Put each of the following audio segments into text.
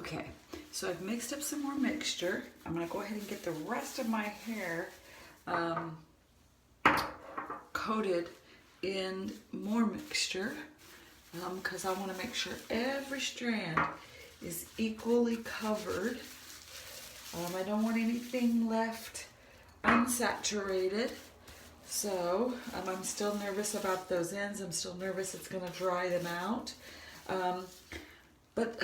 Okay, so I've mixed up some more mixture. I'm gonna go ahead and get the rest of my hair coated in more mixture because I want to make sure every strand is equally covered. I don't want anything left unsaturated. So I'm still nervous about those ends. I'm still nervous it's going to dry them out. But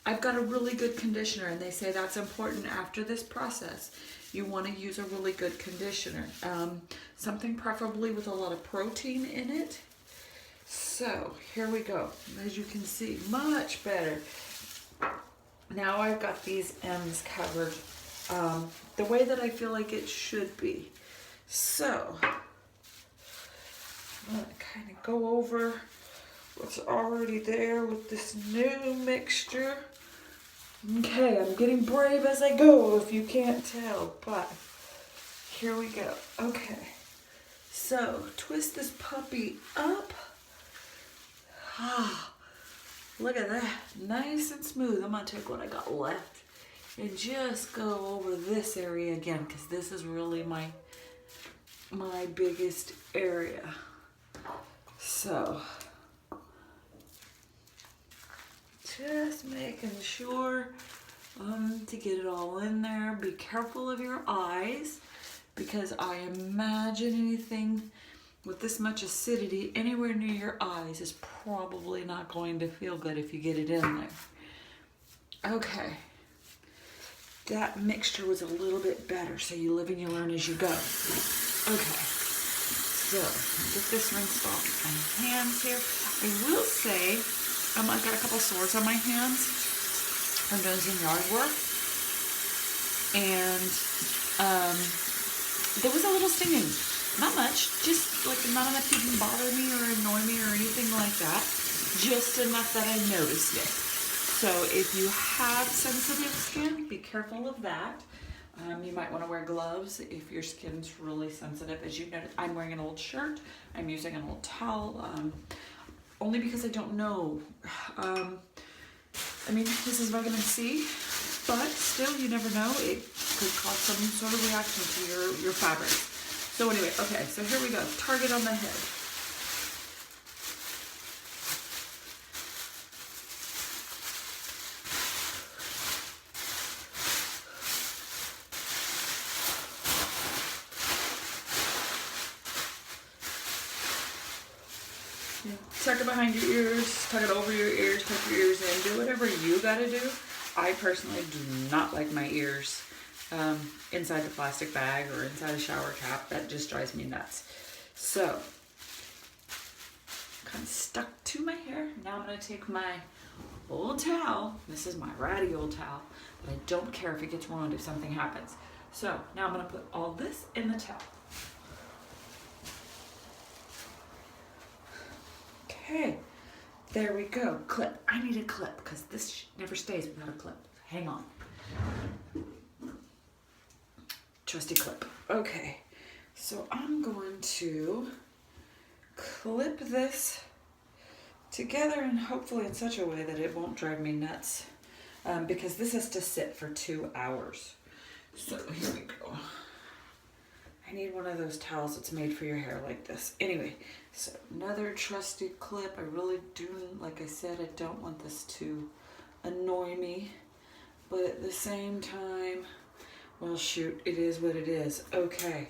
I've got a really good conditioner, and they say that's important after this process. You want to use a really good conditioner. Something preferably with a lot of protein in it. So here we go. As you can see, much better. Now I've got these ends covered the way that I feel like it should be. So I'm going to kind of go over what's already there with this new mixture. Okay, I'm getting brave as I go, if you can't tell, but here we go. Okay, so twist this puppy up. Ah, look at that, nice and smooth. I'm gonna take what I got left and just go over this area again, because this is really my biggest area. So just making sure to get it all in there. Be careful of your eyes, because I imagine anything with this much acidity anywhere near your eyes is probably not going to feel good if you get it in there. Okay, that mixture was a little bit better, so you live and you learn as you go. Okay, so get this rinsed off my hands here. I will say, I've got a couple sores on my hands from doing some yard work, and there was a little stinging. Not much, just like not enough to even bother me or annoy me or anything like that. Just enough that I noticed it. So if you have sensitive skin, be careful of that. You might want to wear gloves if your skin's really sensitive. As you notice, I'm wearing an old shirt. I'm using an old towel. Only because I don't know. I mean, this is vitamin C, but still, you never know. It could cause some sort of reaction to your fabric. So anyway, okay, so here we go. Target on the head. Tuck it behind your ears, tuck it over your ears, tuck your ears in, do whatever you gotta do. I personally do not like my ears inside the plastic bag or inside a shower cap. That just drives me nuts. So, kind of stuck to my hair. Now I'm gonna take my old towel. This is my ratty old towel, but I don't care if it gets ruined if something happens. So now I'm gonna put all this in the towel. Okay, there we go. Clip. I need a clip because this never stays without a clip. Hang on. Trusty clip. Okay, so I'm going to clip this together and hopefully in such a way that it won't drive me nuts because this has to sit for 2 hours. So here we go. I need one of those towels that's made for your hair like this. Anyway, so another trusty clip. I really do, like I said, I don't want this to annoy me, but at the same time, well, shoot, it is what it is. Okay,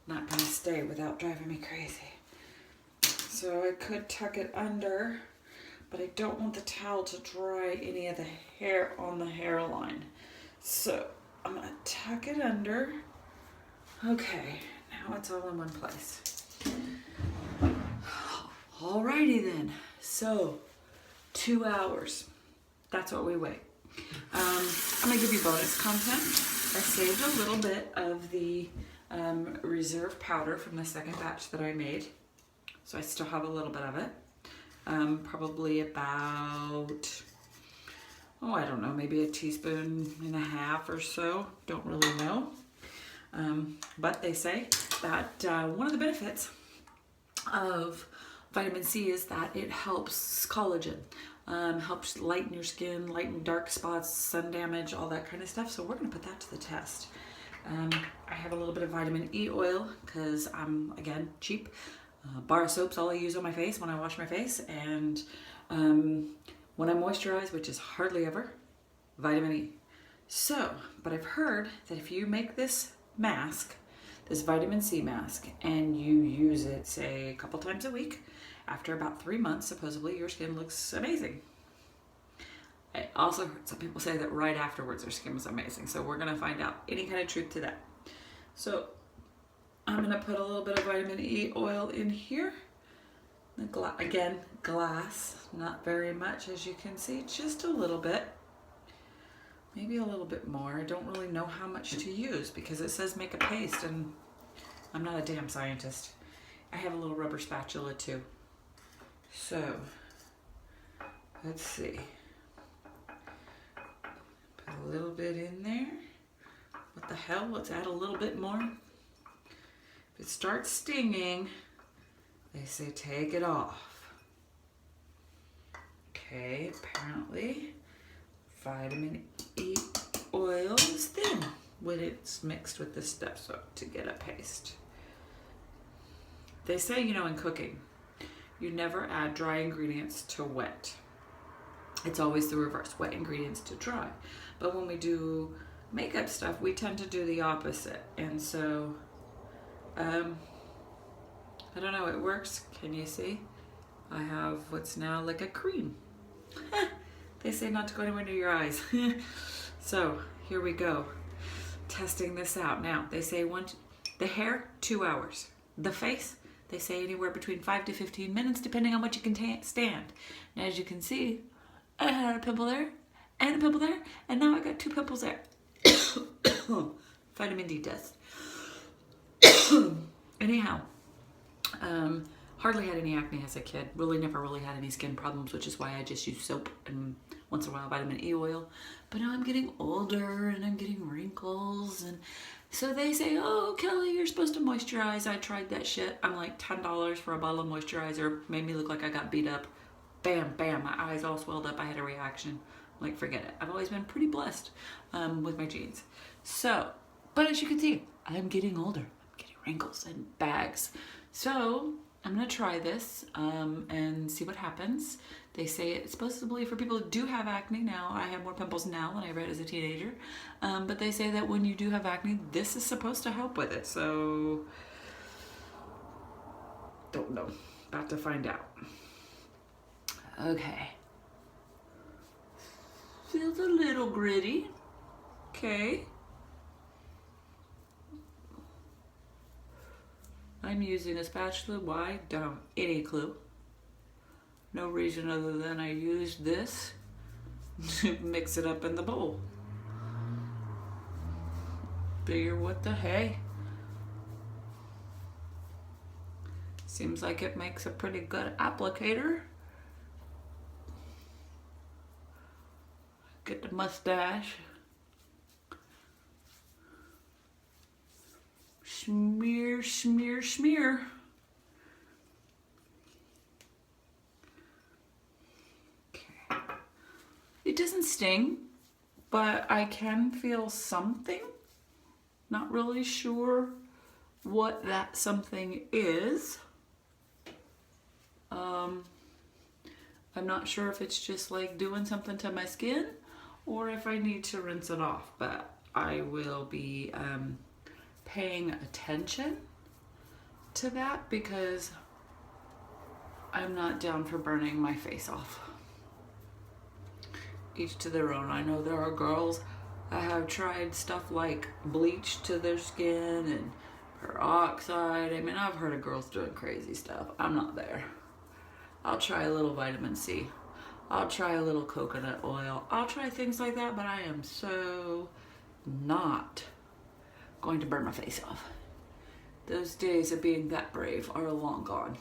not gonna stay without driving me crazy. So I could tuck it under, but I don't want the towel to dry any of the hair on the hairline. So I'm gonna tuck it under. Okay, now it's all in one place. Alrighty then, so 2 hours, that's what we wait. I'm gonna give you bonus content. I saved a little bit of the reserve powder from the second batch that I made. So I still have a little bit of it. Probably about, I don't know, maybe a teaspoon and a half or so. Don't really know. But they say that one of the benefits of vitamin C is that it helps collagen. helps lighten your skin, lighten dark spots, sun damage, all that kind of stuff. So we're gonna put that to the test. I have a little bit of vitamin E oil because I'm, again, cheap. Bar soap's all I use on my face when I wash my face, and when I moisturize, which is hardly ever, vitamin E. So, but I've heard that if you make this mask, this vitamin C mask, and you use it, say, a couple times a week, after about 3 months, supposedly your skin looks amazing. I also heard some people say that right afterwards their skin was amazing. So we're gonna find out any kind of truth to that. So I'm gonna put a little bit of vitamin E oil in here. Again, glass, not very much as you can see, just a little bit. Maybe a little bit more. I don't really know how much to use because it says make a paste and I'm not a damn scientist. I have a little rubber spatula too. So, let's see. Put a little bit in there. What the hell? Let's add a little bit more. If it starts stinging, they say take it off. Okay, apparently vitamin E oil is thin when it's mixed with this stuff, so to get a paste. They say, you know, in cooking, you never add dry ingredients to wet. It's always the reverse, wet ingredients to dry. But when we do makeup stuff, we tend to do the opposite. And so, I don't know, it works. Can you see? I have what's now like a cream. They say not to go anywhere near your eyes. So here we go, testing this out. Now they say the hair, 2 hours. The face, they say anywhere between 5 to 15 minutes, depending on what you can stand. And as you can see, I had a pimple there and a pimple there, and now I got 2 pimples there. Vitamin D test. Anyhow, hardly had any acne as a kid. Really never really had any skin problems, which is why I just use soap and once in a while vitamin E oil. But now I'm getting older and I'm getting wrinkles, and so they say, oh, Kelly, you're supposed to moisturize. I tried that shit. I'm like $10 for a bottle of moisturizer. Made me look like I got beat up. Bam, bam, my eyes all swelled up. I had a reaction. Like, forget it. I've always been pretty blessed with my genes. So, but as you can see, I'm getting older. I'm getting wrinkles and bags. So I'm gonna try this and see what happens. They say it's supposedly for people who do have acne. Now, I have more pimples now than I ever had as a teenager. But they say that when you do have acne, this is supposed to help with it. So, don't know. About to find out. Okay. Feels a little gritty. Okay. I'm using a spatula. Why? Don't. Any clue. No reason other than I used this to mix it up in the bowl. Figure what the hey. Seems like it makes a pretty good applicator. Get the mustache. Smear, smear, smear. Okay. It doesn't sting, but I can feel something. Not really sure what that something is. I'm not sure if it's just like doing something to my skin or if I need to rinse it off, but I will be paying attention to that because I'm not down for burning my face off. Each to their own. I know there are girls that have tried stuff like bleach to their skin and peroxide. I mean, I've heard of girls doing crazy stuff. I'm not there. I'll try a little vitamin C. I'll try a little coconut oil. I'll try things like that, but I am so not going to burn my face off. Those days of being that brave are long gone.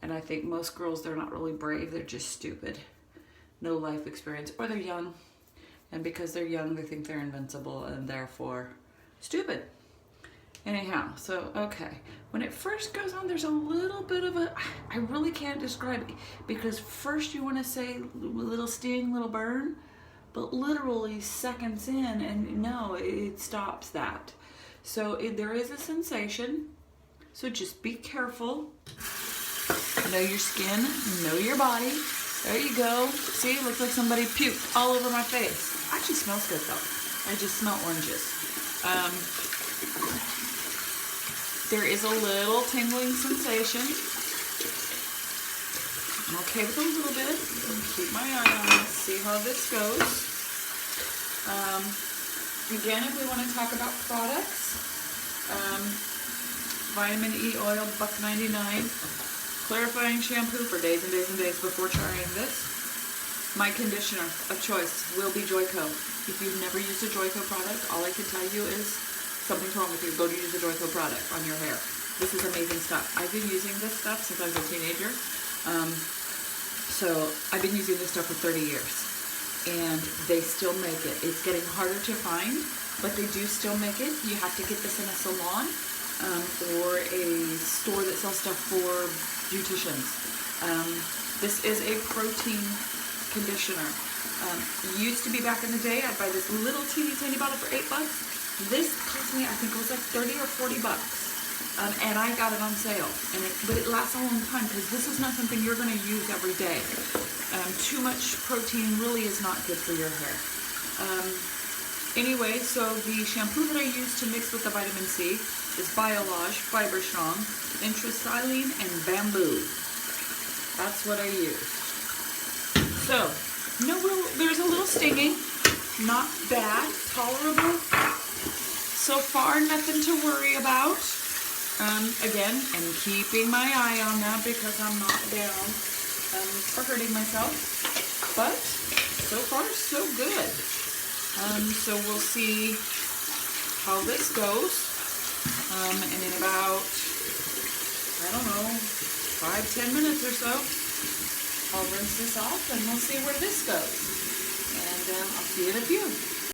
And I think most girls, they're not really brave, they're just stupid. No life experience, or they're young. And because they're young, they think they're invincible and therefore stupid. Anyhow, so, okay. When it first goes on, there's a little bit of a, I really can't describe it, because first you want to say little sting, little burn, but literally seconds in, and no, it stops that. So there is a sensation, so just be careful. Know your skin, know your body. There you go. See, it looks like somebody puked all over my face. Actually smells good though. I just smell oranges. There is a little tingling sensation. I'm okay with a little bit. Keep my eye on this, see how this goes. Again, if we want to talk about products, vitamin E oil, $1.99. Clarifying shampoo for days and days and days before trying this. My conditioner of choice will be Joico. If you've never used a Joico product, all I can tell you is something's wrong with you. Go to use a Joico product on your hair. This is amazing stuff. I've been using this stuff since I was a teenager. So I've been using this stuff for 30 years. And they still make it. It's getting harder to find, but they do still make it. You have to get this in a salon or a store that sells stuff for beauticians. This is a protein conditioner. Used to be back in the day, I'd buy this little teeny tiny bottle for $8. This cost me, I think it was like 30 or 40 bucks. And I got it on sale. But it lasts a long time because this is not something you're going to use every day. Too much protein really is not good for your hair. Anyway, so the shampoo that I use to mix with the vitamin C is Biolage, Fiber Strong, Intrasilene, and Bamboo. That's what I use. So, there's a little stinging, not bad, tolerable. So far, nothing to worry about. Again, I'm keeping my eye on that because I'm not down for hurting myself. But so far, so good. So we'll see how this goes. And in about, I don't know, 5-10 minutes or so, I'll rinse this off and we'll see where this goes. And I'll see you in a few.